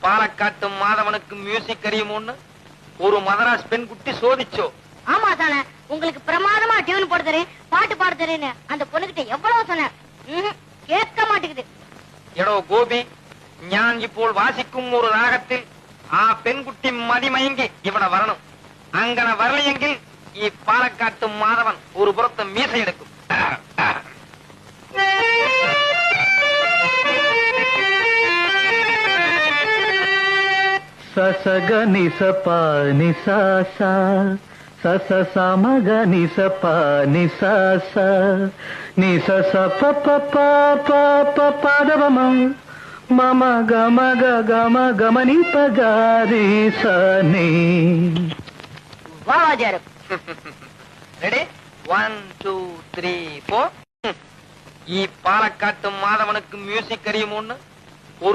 பாலக்காட்டு மாதவனுக்கு மியூசிக் அறியுமோன்னு ஒரு மதராஸ் பெண் குட்டி சோதிச்சோ? ஆமா தானே, உங்களுக்கு பிரமாதமா டியூன் போட்டு தரேன், பாட்டு பாடு தரேன்னு அந்த பொண்ணுகிட்ட எவ்வளவு சொன்னேன், கேட்க மாட்டேங்குது. எடோ கோபி, ஞான் இப்போ வாசிக்கும் ஒரு ராகத்தில் பெண்குட்டி மதிமயங்கி இவனை வரணும். அங்கன வரலையெங்கில் பாலக்காட்டு மாதவன் ஒரு புறத்தை மீசை எடுக்கும். சசகனி சபானி சாசா சச சமகனி சபானி சாசா நி சச பப்ப பாதவமம் மம கமக கம கமனி பகாரி சனி. வாஜாரு ரெடி 1 2 3 4. பாலக்காட்டு மாதவனுக்கு மியூசிக் அறியுமோன்னு